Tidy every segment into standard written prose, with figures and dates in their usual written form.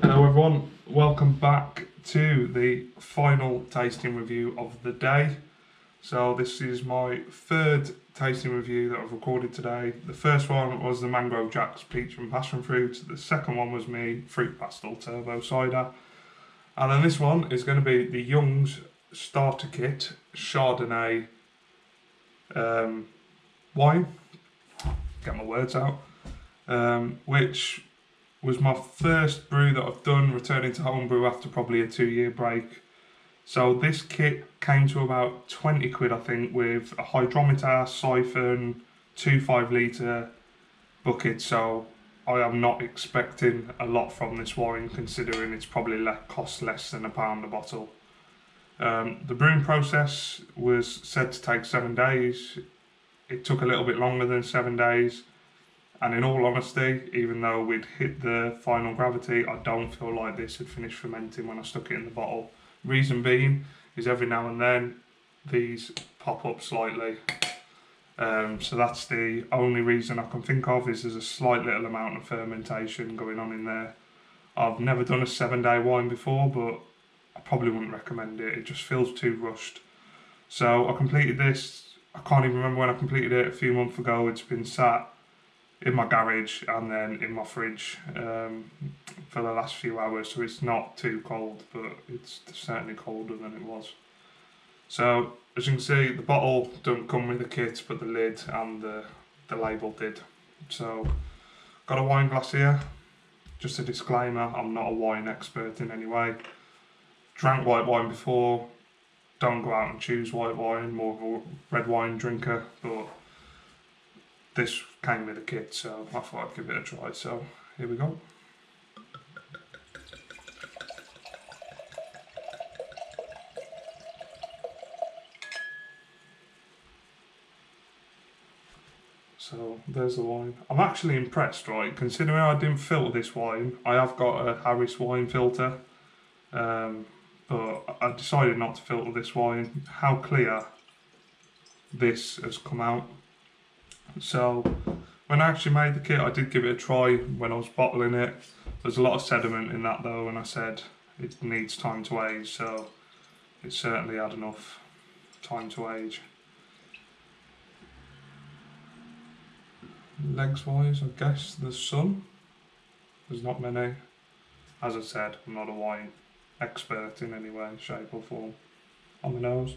Hello everyone, welcome back to the final tasting review of the day. So this is my third tasting review that I've recorded today. The first one was the Mangrove Jack's Peach and Passion Fruit. The second one was me Fruit Pastel Turbo Cider. And then this one is going to be the Young's Starter Kit Chardonnay wine. Get my words out. Which was my first brew that I've done, returning to homebrew after probably a 2-year break. So this kit came to about 20 quid, I think, with a hydrometer, siphon, 2 5-litre buckets. So I am not expecting a lot from this wine, considering it's probably costs less than £1 a bottle. The brewing process was said to take 7 days. It took a little bit longer than 7 days. And in all honesty, even though we'd hit the final gravity, I don't feel like this had finished fermenting when I stuck it in the bottle. Reason being is every now and then these pop up slightly. So that's the only reason I can think of, is there's a slight little amount of fermentation going on in there. I've never done a 7-day wine before, but I probably wouldn't recommend it. It just feels too rushed. So I completed this, I can't even remember when I completed it, a few months ago. It's been sat in my garage and then in my fridge for the last few hours, so it's not too cold, but it's certainly colder than it was. So as you can see, the bottle don't come with the kit, but the lid and the label did. So got a wine glass here. Just a disclaimer, I'm not a wine expert in any way. Drank white wine before, don't go out and choose white wine, more of a red wine drinker, but this came with a kit, so I thought I'd give it a try. So here we go. So there's the wine. I'm actually impressed, right? Considering I didn't filter this wine, I have got a Harris wine filter, but I decided not to filter this wine. How clear this has come out. So when I actually made the kit, I did give it a try when I was bottling it. There's a lot of sediment in that though, and I said it needs time to age, so it certainly had enough time to age. Legs wise, I guess there's some. There's not many. As I said, I'm not a wine expert in any way, shape or form. On the nose.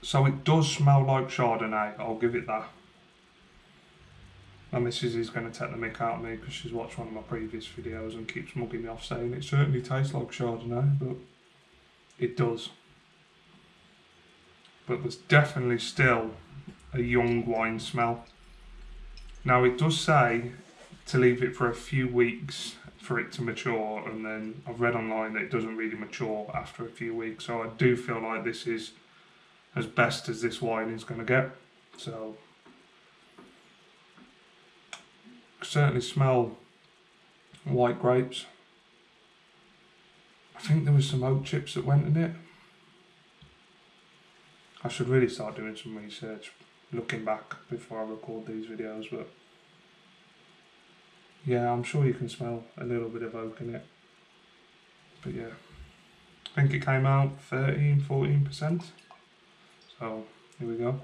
So it does smell like Chardonnay, I'll give it that. My missus is going to take the mick out of me because she's watched one of my previous videos and keeps mugging me off saying it certainly tastes like Chardonnay, but it does. But there's definitely still a young wine smell. Now it does say to leave it for a few weeks for it to mature, and then I've read online that it doesn't really mature after a few weeks, so I do feel like this is as best as this wine is going to get. So certainly smell white grapes. I think there was some oak chips that went in it. I should really start doing some research looking back before I record these videos, but yeah, I'm sure you can smell a little bit of oak in it. But yeah, I think it came out 13-14%. So here we go.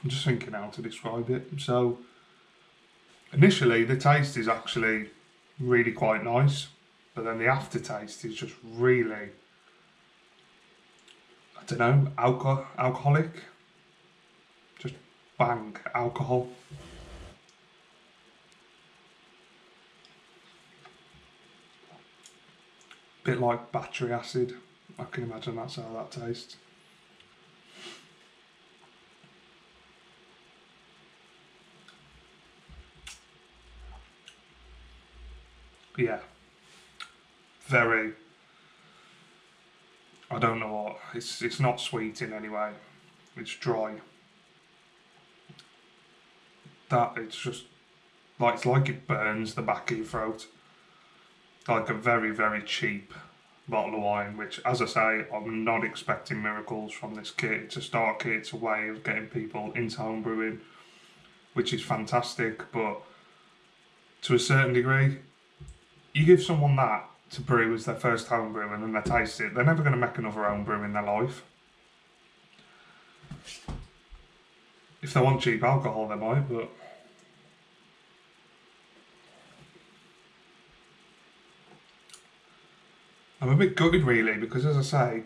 I'm just thinking how to describe it. So initially the taste is actually really quite nice, but then the aftertaste is just really, I don't know, alcoholic. Just bang, alcohol. Bit like battery acid. I can imagine that's how that tastes. Yeah, very, I don't know what, it's not sweet in any way, it's dry. It's just, like, it's like it burns the back of your throat. Like a very, very cheap bottle of wine, which, as I say, I'm not expecting miracles from this kit. It's a start kit, it's a way of getting people into homebrewing, which is fantastic, but to a certain degree, you give someone that to brew as their first homebrew and then they taste it, they're never going to make another homebrew in their life. If they want cheap alcohol, they might, but I'm a bit gutted really, because as I say,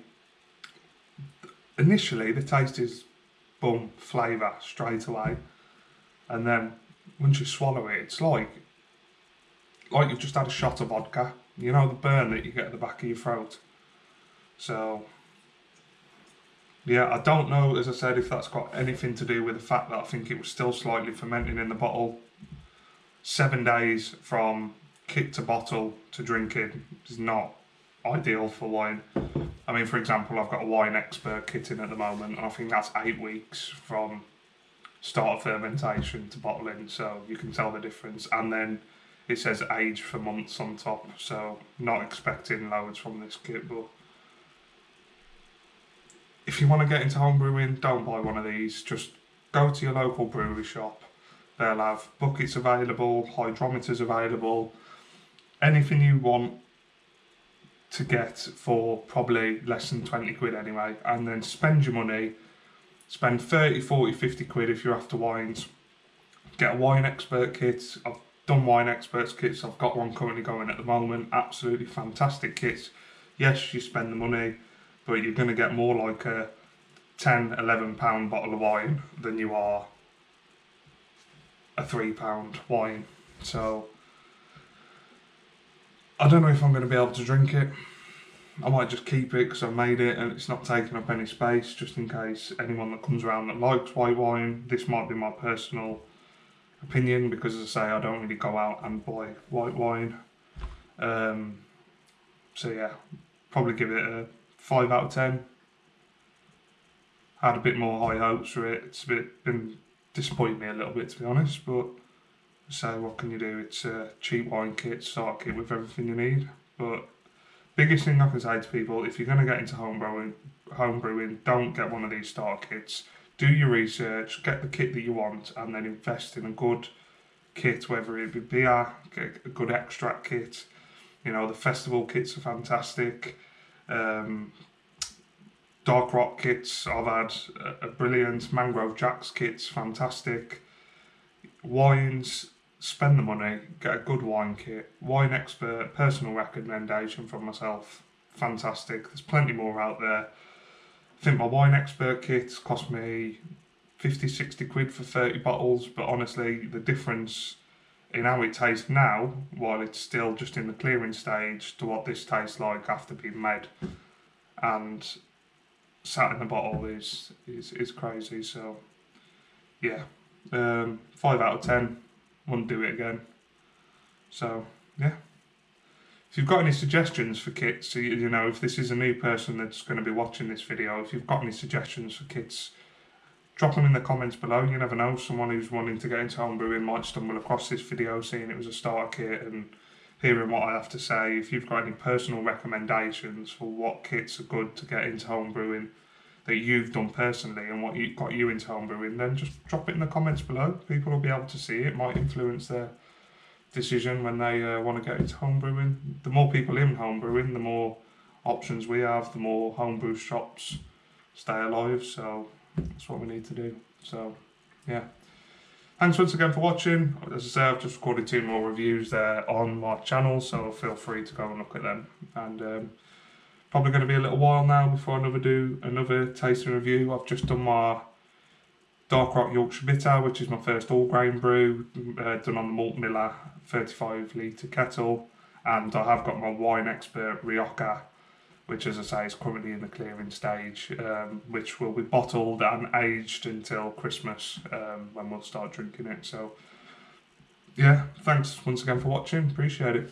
initially the taste is boom, flavour straight away, and then once you swallow it, it's like you've just had a shot of vodka. You know, the burn that you get at the back of your throat. So yeah, I don't know, as I said, if that's got anything to do with the fact that I think it was still slightly fermenting in the bottle. 7 days from kit to bottle to drinking is not ideal for wine. I mean, for example, I've got a wine expert kit in at the moment, and I think that's 8 weeks from start of fermentation to bottling, so you can tell the difference. And then it says age for months on top, so not expecting loads from this kit. But if you want to get into homebrewing, don't buy one of these. Just go to your local brewery shop. They'll have buckets available, hydrometers available, anything you want to get for probably less than 20 quid anyway, and then spend your money, spend 30, 40, 50 quid if you're after wines. Get a wine expert kit. I've done wine experts kits, I've got one currently going at the moment, absolutely fantastic kits. Yes, you spend the money, but you're going to get more like a 10, 11 pound bottle of wine than you are a £3 wine. So I don't know if I'm going to be able to drink it. I might just keep it because I've made it and it's not taking up any space, just in case anyone that comes around that likes white wine. This might be my personal opinion, because as I say, I don't really go out and buy white wine. So yeah, probably give it a 5 out of 10. Had a bit more high hopes for it. It's been disappointing me a little bit, to be honest, but so what can you do? It's a cheap wine kit, start kit with everything you need. But biggest thing I can say to people, if you're going to get into homebrewing, don't get one of these starter kits. Do your research, get the kit that you want, and then invest in a good kit, whether it be beer, get a good extract kit. You know, the festival kits are fantastic. Dark rock kits, I've had a brilliant. Mangrove Jacks kits, fantastic. Wines, spend the money, get a good wine kit. Wine expert, personal recommendation from myself, fantastic. There's plenty more out there. I think my wine expert kit cost me 50, 60 quid for 30 bottles, but honestly, the difference in how it tastes now, while it's still just in the clearing stage, to what this tastes like after being made and sat in the bottle is crazy. So yeah, 5 out of 10, wouldn't do it again. So yeah, if you've got any suggestions for kits, you know, if this is a new person that's going to be watching this video, if you've got any suggestions for kits, drop them in the comments below. You never know, someone who's wanting to get into homebrewing might stumble across this video, seeing it was a starter kit and hearing what I have to say. If you've got any personal recommendations for what kits are good to get into homebrewing that you've done personally and what got you into homebrewing, then just drop it in the comments below. People will be able to see it. It might influence their decision when they want to get into homebrewing. The more people in homebrewing, the more options we have, the more homebrew shops stay alive. So that's what we need to do. So yeah, thanks once again for watching. As I say, I've just recorded 2 more reviews there on my channel, so feel free to go and look at them. And probably going to be a little while now before I do another tasting review. I've just done my Dark Rock Yorkshire Bitter, which is my first all grain brew, done on the Malt Miller 35 litre kettle, and I have got my Wine Expert Rioja, which, as I say, is currently in the clearing stage, which will be bottled and aged until Christmas, when we'll start drinking it. So yeah, thanks once again for watching, appreciate it.